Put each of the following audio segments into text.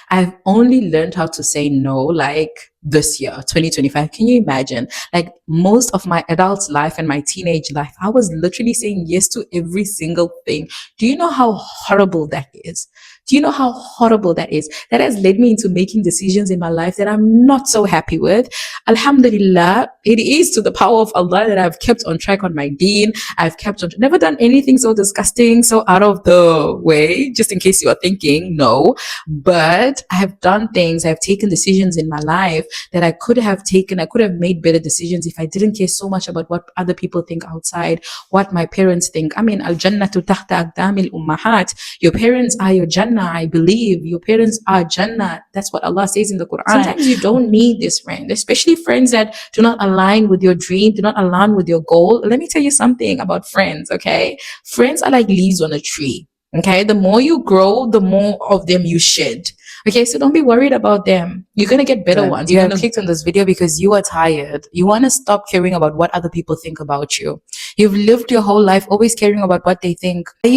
I've only learned how to say no like this year, 2025. Can you imagine? Like most of my adult life and my teenage life, I was literally saying yes to every single thing. Do you know how horrible that is? Do you know how horrible that is? That has led me into making decisions in my life that I'm not so happy with. Alhamdulillah, it is to the power of Allah that I've kept on track on my deen. I've kept on, never done anything so disgusting, so out of the way, just in case you are thinking, no. But I have done things, I've taken decisions in my life that I could have taken. I could have made better decisions if I didn't care so much about what other people think outside, what my parents think. I mean, al-jannatu tahta aqdamil ummahat. Your parents are your Jannah, I believe. Your parents are Jannah. That's what Allah says in the Quran. Sometimes you don't need this friend, especially friends that do not align with your dream, do not align with your goal. Let me tell you something about friends, okay? Friends are like leaves on a tree. Okay, the more you grow, the more of them you shed. Okay, so don't be worried about them. You're gonna get better ones. You have clicked on this video because you are tired. You want to stop caring about what other people think about you. You've lived your whole life always caring about what they think. Are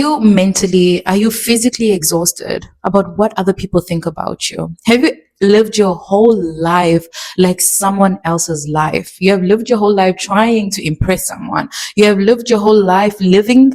you physically exhausted about what other people think about you? Have you lived your whole life like someone else's life? You have lived your whole life trying to impress someone. You have lived your whole life living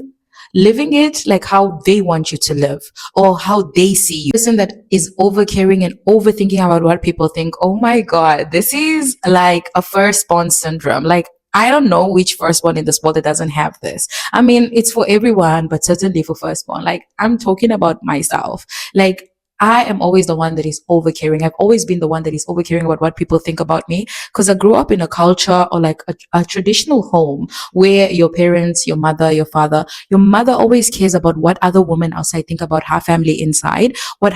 it like how they want you to live or how they see you. Person that is over caring and overthinking about what people think. Oh my God, this is like a firstborn syndrome. Like, I don't know which firstborn in this world that doesn't have this. I mean, it's for everyone, but certainly for firstborn. Like, I'm talking about myself. Like, I am always the one that is over caring. I've always been the one that is over caring about what people think about me because I grew up in a culture or like a traditional home where your parents, your mother, your father, your mother always cares about what other women outside think about her family inside, what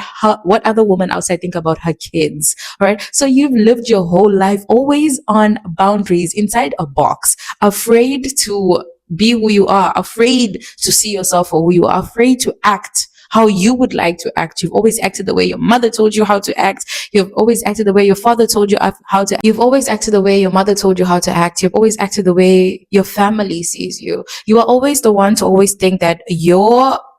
other women outside think about her kids. All right. So you've lived your whole life always on boundaries inside a box, afraid to be who you are, afraid to see yourself for who you are, afraid to act how you would like to act. You've always acted the way your mother told you how to act. You've always acted the way your father told you how to. You've always acted the way your mother told you how to act. You've always acted the way your family sees you. You are always the one to always think that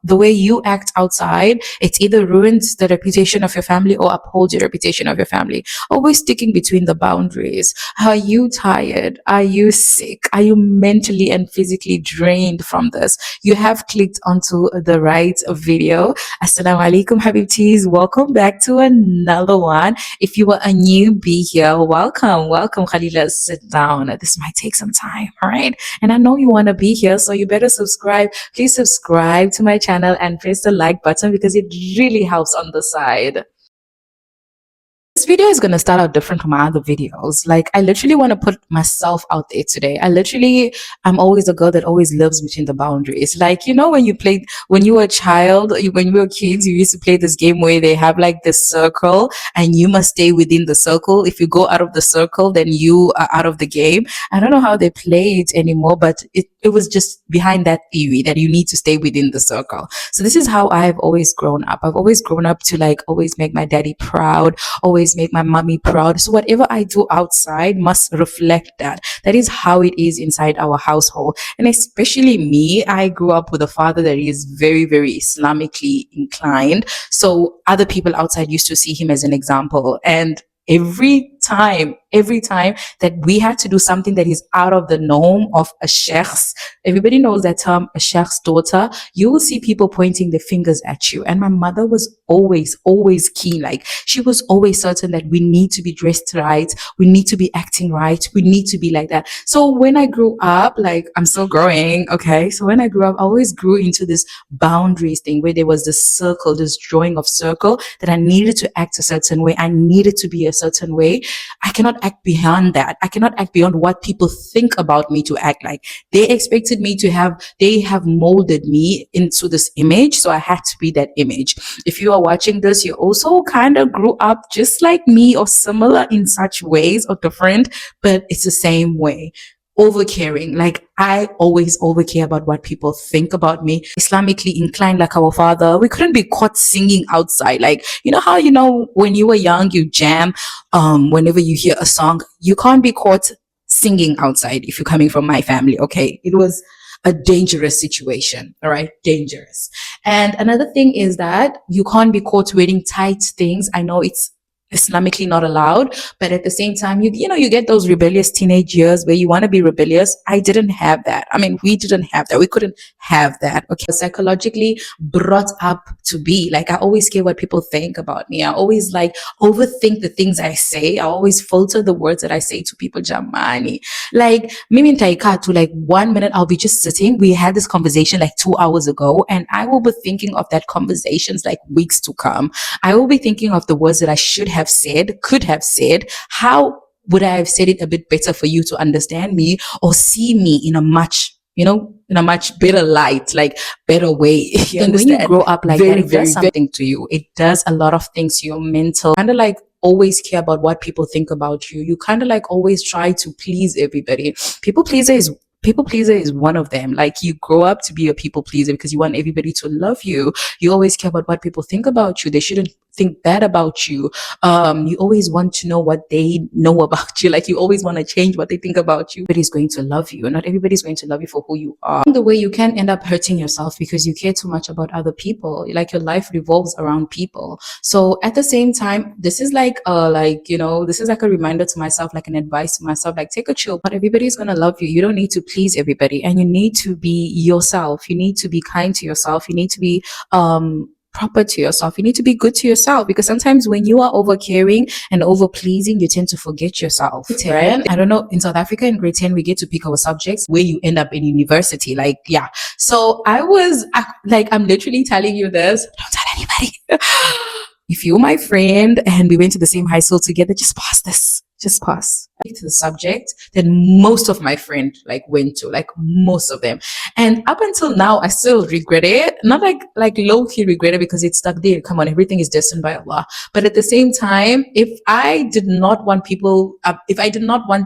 the way you act outside, it's either ruins the reputation of your family or upholds your reputation of your family. Always sticking between the boundaries. Are you tired? Are you sick? Are you mentally and physically drained from this? You have clicked onto the right video. Assalamu alaikum, Habibtis. Welcome back to another one. If you are a newbie here, welcome, khalilas. Sit down. This might take some time, all right? And I know you want to be here, so you better subscribe. Please subscribe to my channel and press the like button because it really helps on the side. This video is going to start out different from my other videos. Like, I literally want to put myself out there today. I'm always a girl that always lives between the boundaries. Like, you know, when you were a child, when you were kids, you used to play this game where they have like this circle and you must stay within the circle. If you go out of the circle, then you are out of the game. I don't know how they play it anymore, but it was just behind that theory that you need to stay within the circle. So this is how I've always grown up. I've always grown up to like always make my daddy proud, always make my mommy proud. So whatever I do outside must reflect that. That is how it is inside our household. And especially me, I grew up with a father that is very, very Islamically inclined. So other people outside used to see him as an example. And every time that we had to do something that is out of the norm of a sheikh's, everybody knows that term, a sheikh's daughter, you will see people pointing their fingers at you. And my mother was always keen. Like, she was always certain that we need to be dressed right, we need to be acting right, we need to be like that. So when I grew up, like, I'm still growing, okay? So when I grew up, I always grew into this boundaries thing where there was this circle, this drawing of circle that I needed to act a certain way, I needed to be a certain way. I cannot act beyond that. I cannot act beyond what people think about me to act like. They expected me they have molded me into this image. So I had to be that image. If you are watching this, you also kind of grew up just like me or similar in such ways or different, but it's the same way. Overcaring. Like, I always overcare about what people think about me. Islamically inclined like our father. We couldn't be caught singing outside. Like, you know how, when you were young, you jam, whenever you hear a song, you can't be caught singing outside if you're coming from my family. Okay. It was a dangerous situation. All right. Dangerous. And another thing is that you can't be caught wearing tight things. I know it's Islamically not allowed, but at the same time, you get those rebellious teenage years where you want to be rebellious. I didn't have that. I mean, we didn't have that. We couldn't have that. Okay. Psychologically brought up to be like, I always care what people think about me. I always like overthink the things I say. I always filter the words that I say to people. Jamani. Like, Mimi Taika, to like 1 minute, I'll be just sitting. We had this conversation like 2 hours ago, and I will be thinking of that conversations like weeks to come. I will be thinking of the words that I should have said, could have said. How would I have said it a bit better for you to understand me or see me in a much, in a much better light, like better way. You understand? When you grow up like that, it does something to you. It does a lot of things to your mental, kind of like always care about what people think about you. You kind of like always try to please everybody. People pleaser is one of them. Like, you grow up to be a people pleaser because you want everybody to love you. You always care about what people think about you. They shouldn't think bad about you. You always want to know what they know about you. Like, you always want to change what they think about you. Everybody's going to love you. Not everybody's going to love you for who you are. The way you can end up hurting yourself because you care too much about other people. Like, your life revolves around people. So at the same time, this is like this is like a reminder to myself, like an advice to myself, like, take a chill. But everybody's going to love you. You don't need to please everybody, and you need to be yourself. You need to be kind to yourself. You need to be proper to yourself. You need to be good to yourself, because sometimes when you are over caring and over pleasing, you tend to forget yourself. Right? I don't know, in South Africa in grade 10 we get to pick our subjects where you end up in university. Like, yeah. So I'm literally telling you this, don't tell anybody. If you're my friend and we went to the same high school together, just pass this. Just pass to the subject that most of my friend like went to, like most of them. And up until now, I still regret it. Not like low key regret it because it's stuck there. Come on, everything is destined by Allah. But at the same time, if I did not want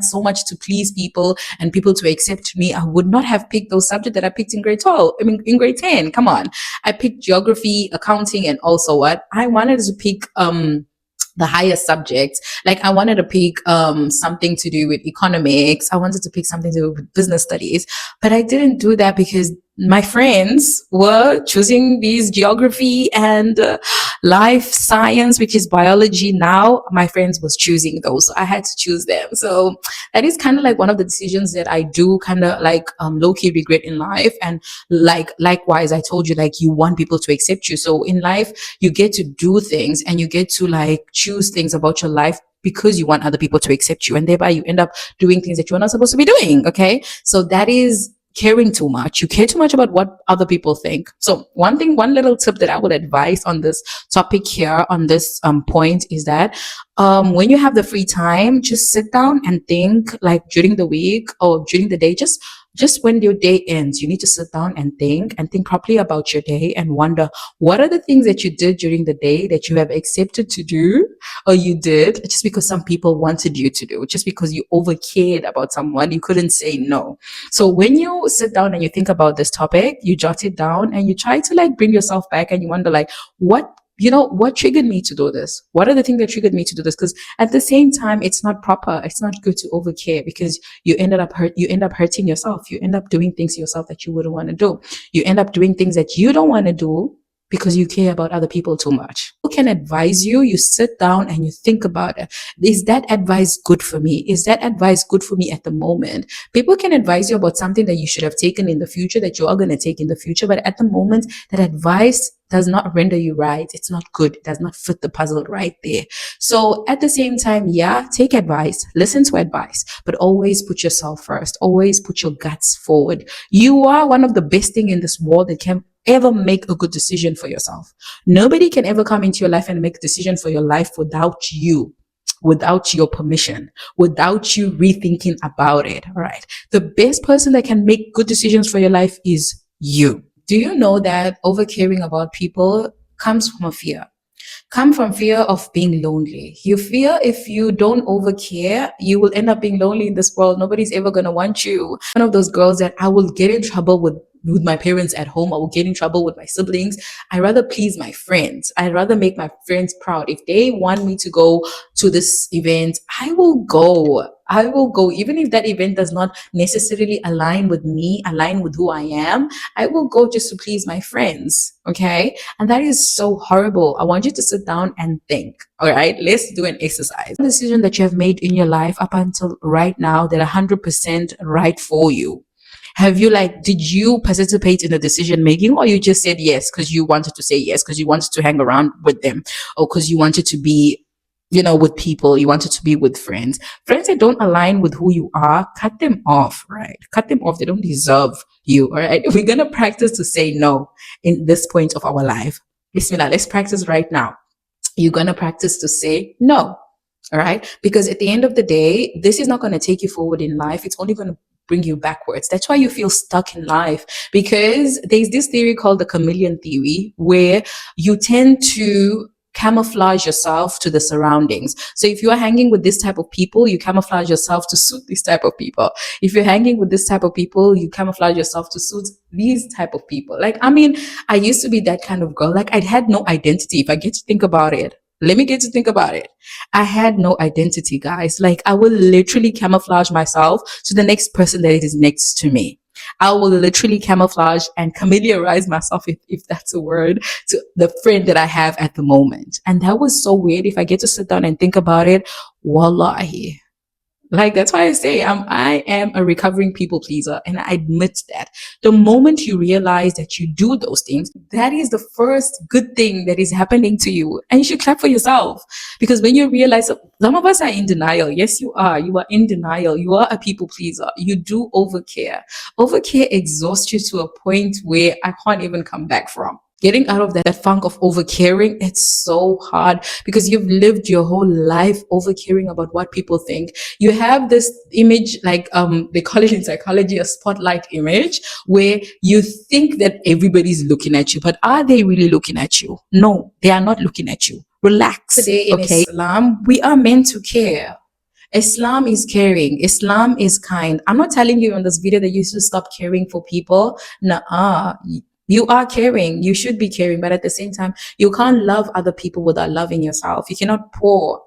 so much to please people and people to accept me, I would not have picked those subjects that I picked in grade 12. I mean, in grade 10. Come on, I picked geography, accounting, and also what I wanted to pick the highest subjects. Like, I wanted to pick something to do with economics. I wanted to pick something to do with business studies, but I didn't do that because my friends were choosing these geography and life science, which is biology. Now my friends was choosing those, so I had to choose them. So that is kind of like one of the decisions that I do kind of like low-key regret in life. And likewise, I told you, like, you want people to accept you. So in life, you get to do things and you get to like choose things about your life because you want other people to accept you, and thereby you end up doing things that you're not supposed to be doing. Okay, so that is caring too much. You care too much about what other people think. So one little tip that I would advise on this topic here, on this point, is that when you have the free time, just sit down and think, like during the week or during the day, just when your day ends, you need to sit down and think properly about your day and wonder, what are the things that you did during the day that you have accepted to do, or you did just because some people wanted you to do, just because you over cared about someone, you couldn't say no. So when you sit down and you think about this topic, you jot it down and you try to like bring yourself back and you wonder, like, what triggered me to do this? What are the things that triggered me to do this? Because at the same time, it's not proper. It's not good to overcare, because you end up hurting yourself. You end up doing things yourself that you wouldn't want to do. You end up doing things that you don't want to do because you care about other people too much. Who can advise you? You sit down and you think about it. Is that advice good for me? Is that advice good for me at the moment? People can advise you about something that you should have taken in the future, that you are going to take in the future. But at the moment, that advice does not render you right. It's not good. It does not fit the puzzle right there. So at the same time, yeah, take advice, listen to advice, but always put yourself first. Always put your guts forward. You are one of the best things in this world that can ever make a good decision for yourself. Nobody can ever come into your life and make a decision for your life without you, without your permission, without you rethinking about it. All right. The best person that can make good decisions for your life is you. Do you know that over caring about people comes from a fear? Come from fear of being lonely. You fear if you don't overcare, you will end up being lonely in this world. Nobody's ever going to want you. One of those girls that I will get in trouble with with my parents at home. I will get in trouble with my siblings. I rather please my friends. I'd rather make my friends proud. If they want me to go to this event, I will go. I will go, even if that event does not necessarily align with me, align with who I am. I will go just to please my friends. Okay. And that is so horrible. I want you to sit down and think. All right. Let's do an exercise. The decision that you have made in your life up until right now that 100% right for you. Have you did you participate in the decision making, or you just said yes because you wanted to say yes, because you wanted to hang around with them, or because you wanted to be, with people, you wanted to be with friends? Friends that don't align with who you are, cut them off, right? Cut them off. They don't deserve you, all right? We're going to practice to say no in this point of our life. Bismillah, let's practice right now. You're going to practice to say no. All right. Because at the end of the day, this is not going to take you forward in life. It's only going to bring you backwards. That's why you feel stuck in life, because there's this theory called the chameleon theory, where you tend to camouflage yourself to the surroundings. So if you are hanging with this type of people, you camouflage yourself to suit this type of people. If you're hanging with this type of people, you camouflage yourself to suit these type of people. I used to be that kind of girl. I had no identity. If I get to think about it, let me get to think about it. I had no identity, guys. I will literally camouflage myself to the next person that is next to me. I will literally camouflage and familiarize myself, if that's a word, to the friend that I have at the moment. And that was so weird. If I get to sit down and think about it, wallahi. That's why I say I am a recovering people pleaser, and I admit that. The moment you realize that you do those things, that is the first good thing that is happening to you, and you should clap for yourself. Because when you realize, some of us are in denial. Yes, you are. You are in denial. You are a people pleaser. You do overcare. Overcare exhausts you to a point where I can't even come back from. Getting out of that funk of overcaring, it's so hard, because you've lived your whole life overcaring about what people think. You have this image, they call it in psychology a spotlight image, where you think that everybody's looking at you, but are they really looking at you? No, they are not looking at you. Relax. Today in Islam, we are meant to care. Islam is caring. Islam is kind. I'm not telling you in this video that you should stop caring for people. Nuh-uh. You are caring. You should be caring. But at the same time, you can't love other people without loving yourself. You cannot pour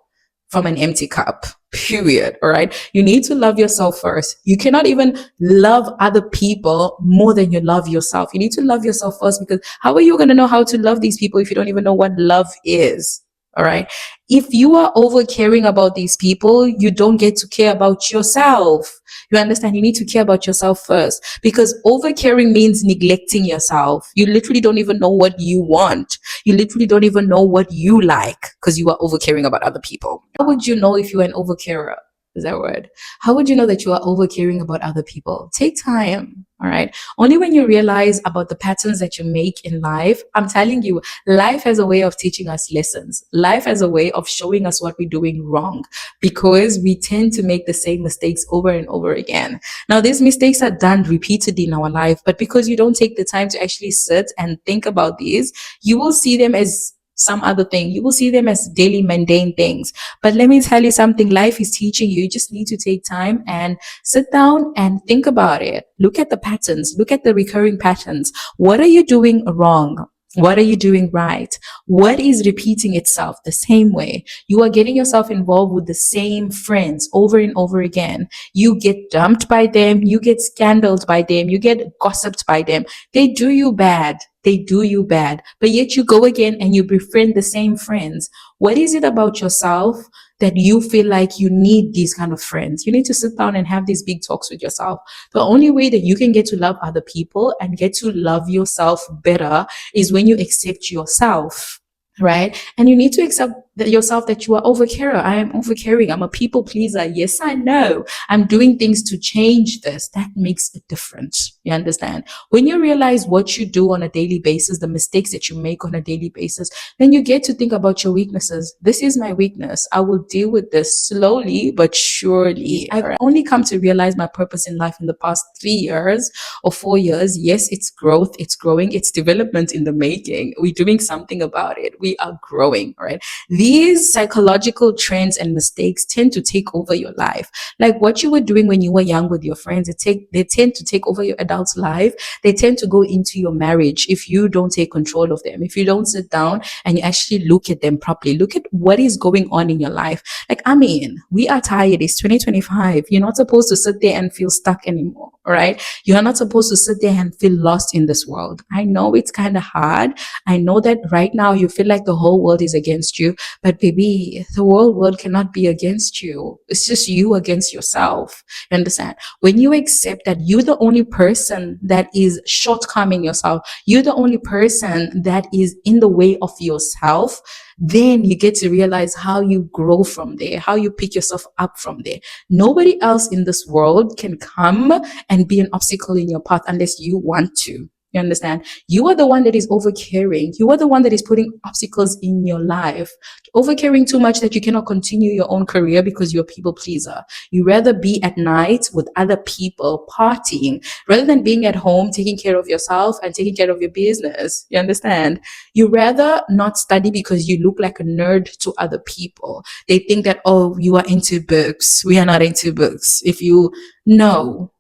from an empty cup, period. All right. You need to love yourself first. You cannot even love other people more than you love yourself. You need to love yourself first, because how are you going to know how to love these people if you don't even know what love is? All right. If you are over caring about these people, you don't get to care about yourself. You understand? You need to care about yourself first, because over caring means neglecting yourself. You literally don't even know what you want. You literally don't even know what you like, because you are over caring about other people. How would you know if you are an over carer? Is that word? How would you know that you are over caring about other people? Take time. All right. Only when you realize about the patterns that you make in life, I'm telling you, life has a way of teaching us lessons. Life has a way of showing us what we're doing wrong, because we tend to make the same mistakes over and over again. Now, these mistakes are done repeatedly in our life, but because you don't take the time to actually sit and think about these, you will see them as some other thing. You will see them as daily mundane things. But let me tell you something, life is teaching you. You just need to take time and sit down and think about it. Look at the patterns. Look at the recurring patterns. What are you doing wrong? What are you doing right? What is repeating itself the same way? You are getting yourself involved with the same friends over and over again. You get dumped by them. You get scandaled by them. You get gossiped by them. They do you bad. They do you bad. But yet you go again and you befriend the same friends. What is it about yourself that you feel like you need these kind of friends? You need to sit down and have these big talks with yourself. The only way that you can get to love other people and get to love yourself better is when you accept yourself, right? And you need to accept that yourself, that you are overcarer. I am overcaring. I'm a people pleaser. Yes, I know. I'm doing things to change this. That makes a difference. You understand? When you realize what you do on a daily basis, the mistakes that you make on a daily basis, then you get to think about your weaknesses. This is my weakness. I will deal with this slowly but surely. I've only come to realize my purpose in life in the past 3 years or 4 years. Yes, it's growth. It's growing. It's development in the making. We're doing something about it. We are growing, right? these psychological trends and mistakes tend to take over your life. Like what you were doing when you were young with your friends, they tend to take over your adult life. They tend to go into your marriage if you don't take control of them. If you don't sit down and you actually look at them properly, look at what is going on in your life. Like, I mean, we are tired. It's 2025. You're not supposed to sit there and feel stuck anymore. All right. You are not supposed to sit there and feel lost in this world. I know it's kind of hard. I know that right now you feel like the whole world is against you, but baby, the whole world cannot be against you. It's just you against yourself. You understand? When you accept that you're the only person that is shortcoming yourself, you're the only person that is in the way of yourself, then you get to realize how you grow from there, how you pick yourself up from there. Nobody else in this world can come and be an obstacle in your path unless you want to. You understand? You are the one that is over caring. You are the one that is putting obstacles in your life. Over caring too much that you cannot continue your own career because you're a people pleaser. You rather be at night with other people partying rather than being at home taking care of yourself and taking care of your business. You understand? You rather not study because you look like a nerd to other people. They think that, oh, you are into books. We are not into books.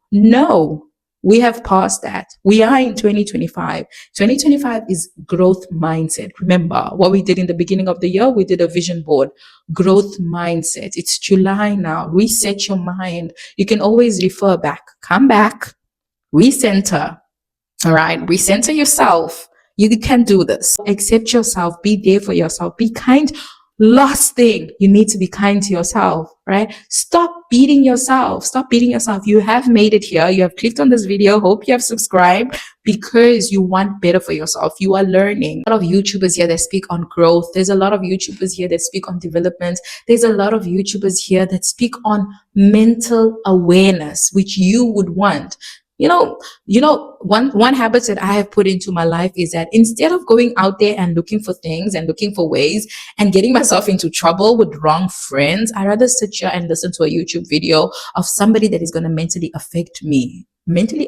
No, we have passed that. We are in 2025. 2025 is growth mindset. Remember what we did in the beginning of the year? We did a vision board. Growth mindset. It's July now. Reset your mind. You can always refer back. Come back. Recenter. All right. Recenter yourself. You can do this. Accept yourself. Be there for yourself. Be kind. Last thing, you need to be kind to yourself, right? Stop beating yourself. Stop beating yourself. You have made it here. You have clicked on this video. Hope you have subscribed because you want better for yourself. You are learning. A lot of YouTubers here that speak on growth. There's a lot of YouTubers here that speak on development. There's a lot of YouTubers here that speak on mental awareness, which you would want. One habit that I have put into my life is that instead of going out there and looking for things and looking for ways and getting myself into trouble with wrong friends, I rather sit here and listen to a YouTube video of somebody that is going to mentally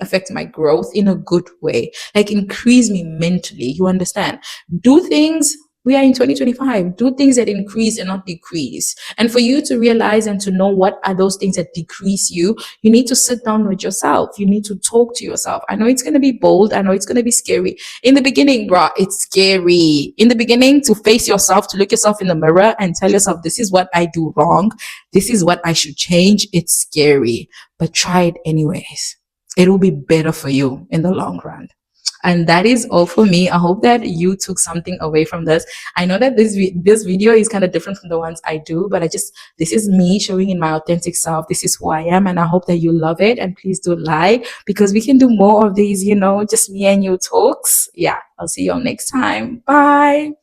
affect my growth in a good way, like increase me mentally. You understand? Do things. We are in 2025. Do things that increase and not decrease. And for you to realize and to know what are those things that decrease you, you need to sit down with yourself. You need to talk to yourself. I know it's going to be bold. I know it's going to be scary. In the beginning, bro, it's scary. In the beginning, to face yourself, to look yourself in the mirror and tell yourself, this is what I do wrong. This is what I should change. It's scary, but try it anyways. It will be better for you in the long run. And that is all for me. I hope that you took something away from this. I know that this video is kind of different from the ones I do, but this is me showing in my authentic self. This is who I am, and I hope that you love it. And please do like, because we can do more of these, just me and you talks. Yeah, I'll see you all next time. Bye.